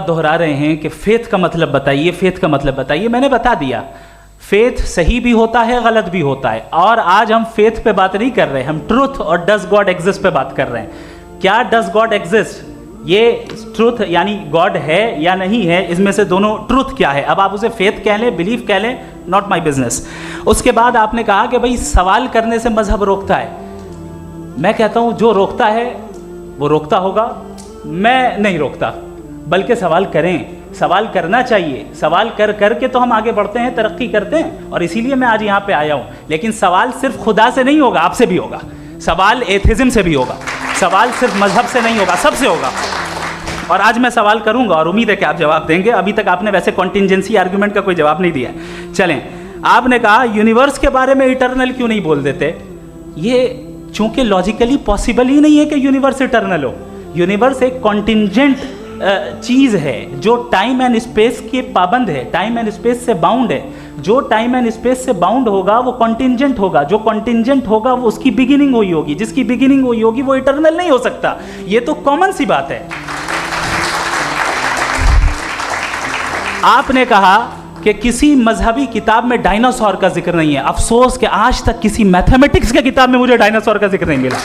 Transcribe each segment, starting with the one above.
दोहरा रहे हैं कि फेथ का मतलब बताइए, फेथ का मतलब बताइए। मैंने बता दिया, फेथ सही भी होता है, गलत भी होता है। और आज हम फेथ पे बात नहीं कर रहे, हम ट्रूथ और डज गॉड एग्जिस्ट पे बात कर रहे हैं। क्या डज गॉड एग्जिस्ट, ये ट्रूथ यानी गॉड है या नहीं है, इसमें से दोनों ट्रूथ क्या है। अब आप उसे फेथ कह लें, बिलीफ कह लें, नॉट माई बिजनेस। उसके बाद आपने कहा कि भाई सवाल करने से मजहब रोकता है। मैं कहता हूं जो रोकता है वो रोकता होगा, मैं नहीं रोकता, बल्कि सवाल करें, सवाल करना चाहिए। सवाल कर करके तो हम आगे बढ़ते हैं, तरक्की करते हैं, और इसीलिए मैं आज यहाँ पे आया हूँ। लेकिन सवाल सिर्फ खुदा से नहीं होगा, आपसे भी होगा। सवाल एथिज्म से भी होगा, सवाल सिर्फ मजहब से नहीं होगा, सबसे होगा। और आज मैं सवाल करूँगा और उम्मीद है कि आप जवाब देंगे। अभी तक आपने वैसे कॉन्टिंजेंसी आर्गूमेंट का कोई जवाब नहीं दिया। चलें, आपने कहा यूनिवर्स के बारे में इटर्नल क्यों नहीं बोल देते। ये चूँकि लॉजिकली पॉसिबल ही नहीं है कि यूनिवर्स इटर्नल हो। यूनिवर्स एक कॉन्टिंजेंट चीज़ है जो टाइम एंड स्पेस के पाबंद है, टाइम एंड स्पेस से बाउंड है। जो टाइम एंड स्पेस से बाउंड होगा वो कॉन्टिंजेंट होगा, जो कॉन्टिंजेंट होगा वो उसकी बिगिनिंग हुई होगी, जिसकी बिगिनिंग हुई होगी वो इटर्नल नहीं हो सकता। ये तो कॉमन सी बात है। आपने कहा कि किसी मजहबी किताब में डायनासोर का जिक्र नहीं है। अफसोस कि आज तक किसी मैथमेटिक्स के किताब में मुझे डायनासोर का जिक्र नहीं मिला।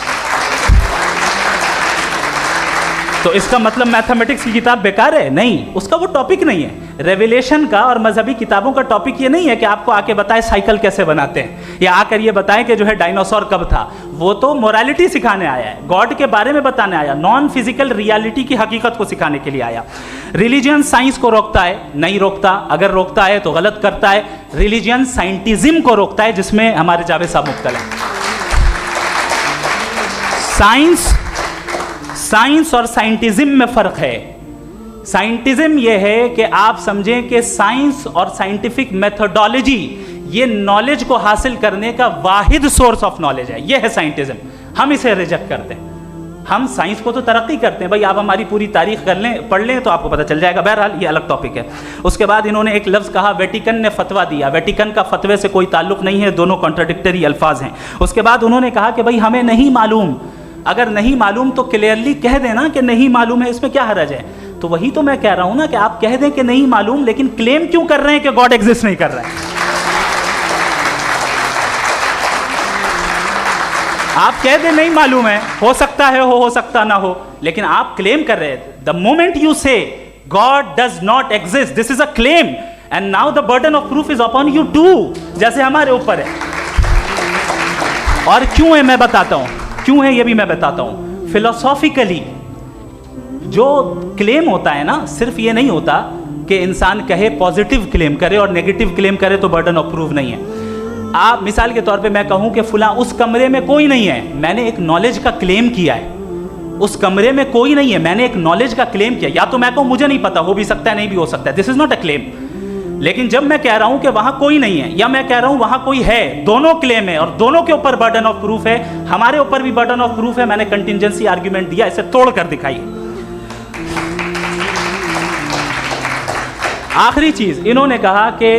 तो इसका मतलब मैथमेटिक्स की किताब बेकार है? नहीं, उसका वो टॉपिक नहीं है। रेवलेशन का और मजहबी किताबों का टॉपिक ये नहीं है कि आपको आके बताए साइकिल कैसे बनाते हैं, या आकर ये बताएं कि जो है डायनासोर कब था। वो तो मोरालिटी सिखाने आया है, गॉड के बारे में बताने आया, नॉन फिजिकल रियलिटी की हकीकत को सिखाने के लिए आया। रिलीजियन साइंस को रोकता है? नहीं रोकता। अगर रोकता है तो गलत करता है। रिलीजियन साइंटिज्म को रोकता है, जिसमें हमारे जावेद साहब मुब्तला हैं। साइंस और साइंटिज्म में फर्क है। साइंटिज्म यह है कि आप समझें कि साइंस और साइंटिफिक मेथोडोलॉजी ये नॉलेज को हासिल करने का वाहिद सोर्स ऑफ नॉलेज है। यह है साइंटिज्म। हम इसे रिजेक्ट करते हैं। हम साइंस को तो तरक्की करते हैं। भाई आप हमारी पूरी तारीख कर लें, पढ़ लें तो आपको पता चल जाएगा। बहरहाल ये अलग टॉपिक है। उसके बाद इन्होंने एक लफ्ज़ कहा, वेटिकन ने फतवा दिया। वेटिकन का फतवे से कोई ताल्लुक नहीं है, दोनों कॉन्ट्राडिक्टरी अल्फाज हैं। उसके बाद उन्होंने कहा कि भाई हमें नहीं मालूम। अगर नहीं मालूम तो क्लियरली कह देना कि नहीं मालूम है, इसमें क्या हर्ज है। तो वही तो मैं कह रहा हूं ना कि आप कह दें कि नहीं मालूम, लेकिन क्लेम क्यों कर रहे हैं कि गॉड एग्जिस्ट नहीं कर रहा है। आप कह दें नहीं मालूम है, हो सकता है हो सकता ना हो, लेकिन आप क्लेम कर रहे हैं। The moment you say God does not exist, this is a claim, and now the burden of proof is upon you to, जैसे हमारे ऊपर है। और क्यों है मैं बताता हूं, क्यों है ये भी मैं बताता हूं। फिलोसॉफिकली जो क्लेम होता है ना, सिर्फ ये नहीं होता कि इंसान कहे पॉजिटिव क्लेम करे और नेगेटिव क्लेम करे तो बर्डन ऑफ प्रूफ नहीं है। आप मिसाल के तौर पे मैं कहूं कि फुला उस कमरे में कोई नहीं है, मैंने एक नॉलेज का क्लेम किया है। उस कमरे में कोई नहीं है, मैंने एक नॉलेज का क्लेम किया। या तो मैं कहूं मुझे नहीं पता, हो भी सकता है नहीं भी हो सकता है, this is not a claim. लेकिन जब मैं कह रहा हूं कि वहां कोई नहीं है, या मैं कह रहा हूं वहां कोई है, दोनों क्लेम है और दोनों के ऊपर बर्डन ऑफ प्रूफ है। हमारे ऊपर भी बर्डन ऑफ प्रूफ है। मैंने कंटिंजेंसी आर्गुमेंट दिया, इसे तोड़कर दिखाइए। आखिरी चीज, इन्होंने कहा कि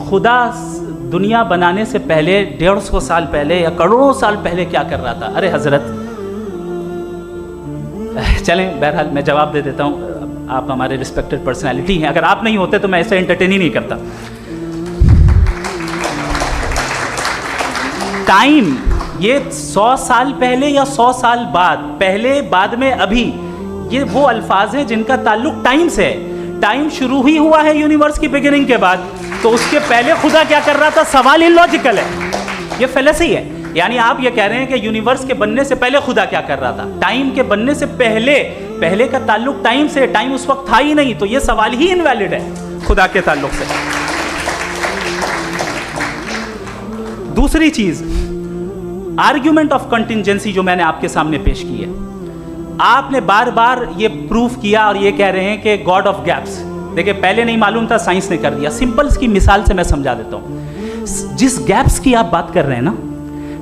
खुदा दुनिया बनाने से पहले 150 साल पहले या करोड़ों साल पहले क्या कर रहा था। अरे हजरत, चलें, बहरहाल मैं जवाब दे देता हूं। आप हमारे रिस्पेक्टेड पर्सनालिटी हैं, अगर आप नहीं होते तो मैं ऐसे एंटरटेन ही नहीं करता। टाइम, ये 100 साल पहले या 100 साल बाद, पहले बाद में अभी, ये वो अल्फाज हैं जिनका ताल्लुक टाइम से है। टाइम शुरू ही हुआ है यूनिवर्स की बिगिनिंग के बाद, तो उसके पहले खुदा क्या कर रहा था, सवाल इलॉजिकल है, ये फेलेसी है। यानी आप ये कह रहे हैं कि यूनिवर्स के बनने से पहले खुदा क्या कर रहा था। टाइम के बनने से पहले का ताल्लुक टाइम से, टाइम उस वक्त था ही नहीं, तो ये सवाल ही इनवैलिड है खुदा के ताल्लुक से। दूसरी चीज, आर्ग्यूमेंट ऑफ कंटिंजेंसी जो मैंने आपके सामने पेश की है, आपने बार बार ये प्रूफ किया और ये कह रहे हैं कि गॉड ऑफ गैप्स। देखिए, पहले नहीं मालूम था, साइंस ने कर दिया। सिंपल की मिसाल से मैं समझा देता हूं। जिस गैप्स की आप बात कर रहे हैं ना,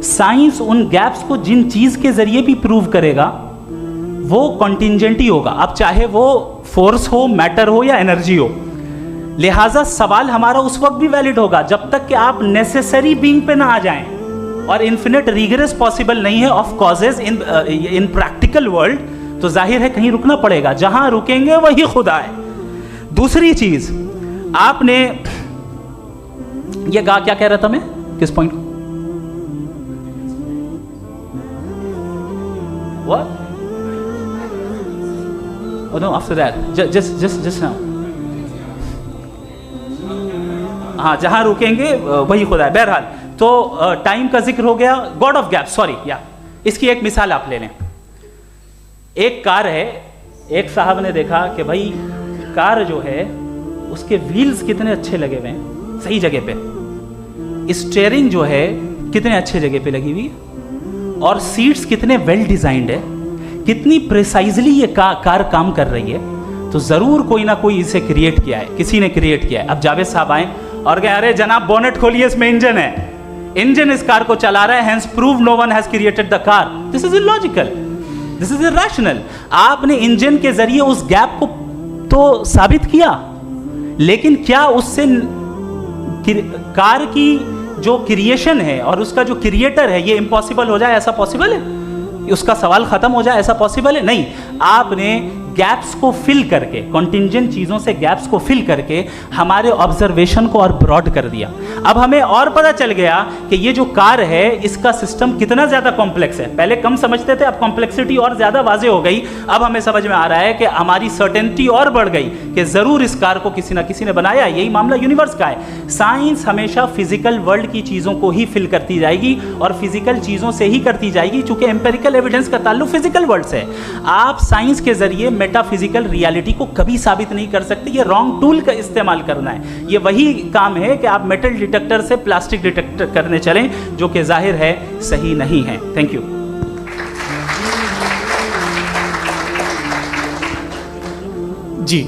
साइंस उन गैप्स को जिन चीज के जरिए भी प्रूव करेगा वो कॉन्टिंजेंट ही होगा। अब चाहे वो फोर्स हो, मैटर हो या एनर्जी हो। लिहाजा सवाल हमारा उस वक्त भी वैलिड होगा जब तक कि आप नेसेसरी बीइंग पे ना आ जाएं। और इन्फिनिट रिग्रेस पॉसिबल नहीं है of causes in practical world, तो जाहिर है कहीं रुकना पड़ेगा। जहां रुकेंगे वही खुदा है। दूसरी चीज, आपने ये कहा, क्या कह रहा था मैं, किस point? What? Oh no, after that. Just now. हाँ, जहां रुकेंगे वही खुदा है। बहरहाल, तो टाइम का जिक्र हो गया, गॉड ऑफ गैप, सॉरी या इसकी एक मिसाल आप ले लें। एक कार है, एक साहब ने देखा कि भाई कार जो है उसके व्हील्स कितने अच्छे लगे हुए हैं सही जगह पे, स्टीयरिंग जो है कितने अच्छे जगह पे लगी हुई, और सीट्स कितने वेल डिजाइंड है, कितनी प्रिसाइजली ये कार काम कर रही है, तो जरूर कोई ना कोई इसे क्रिएट किया है, किसी ने क्रिएट किया है। अब जावेद साहब आए और कहे अरे जनाब बोनेट खोलिए, इसमें इंजन है, इंजन इस कार को चला रहा है, hence prove no one has created the car. This is illogical, this is irrational. आपने इंजन के जरिए उस गैप को तो साबित किया, लेकिन क्या उससे कार की जो क्रिएशन है और उसका जो क्रिएटर है ये इम्पॉसिबल हो जाए? ऐसा पॉसिबल है? उसका सवाल खत्म हो जाए, ऐसा पॉसिबल है? नहीं। आपने गैप्स को फिल करके, कॉन्टिंजेंट चीज़ों से गैप्स को फिल करके हमारे ऑब्जर्वेशन को और ब्रॉड कर दिया। अब हमें और पता चल गया कि ये जो कार है इसका सिस्टम कितना ज़्यादा कॉम्प्लेक्स है। पहले कम समझते थे, अब कॉम्प्लेक्सिटी और ज़्यादा वाजे हो गई। अब हमें समझ में आ रहा है कि हमारी सर्टेनिटी और बढ़ गई कि ज़रूर इस कार को किसी ना किसी ने बनाया। यही मामला यूनिवर्स का है। साइंस हमेशा फिजिकल वर्ल्ड की चीज़ों को ही फिल करती जाएगी और फिजिकल चीज़ों से ही करती जाएगी, चूंकि एम्पेरिकल एविडेंस का ताल्लुक फिजिकल वर्ल्ड से है। आप साइंस के जरिए मेटाफिजिकल रियलिटी को कभी साबित नहीं कर सकते। ये रॉन्ग टूल का इस्तेमाल करना है। ये वही काम है कि आप मेटल डिटेक्टर से प्लास्टिक डिटेक्टर करने चलें, जो कि जाहिर है सही नहीं है। Thank you. जी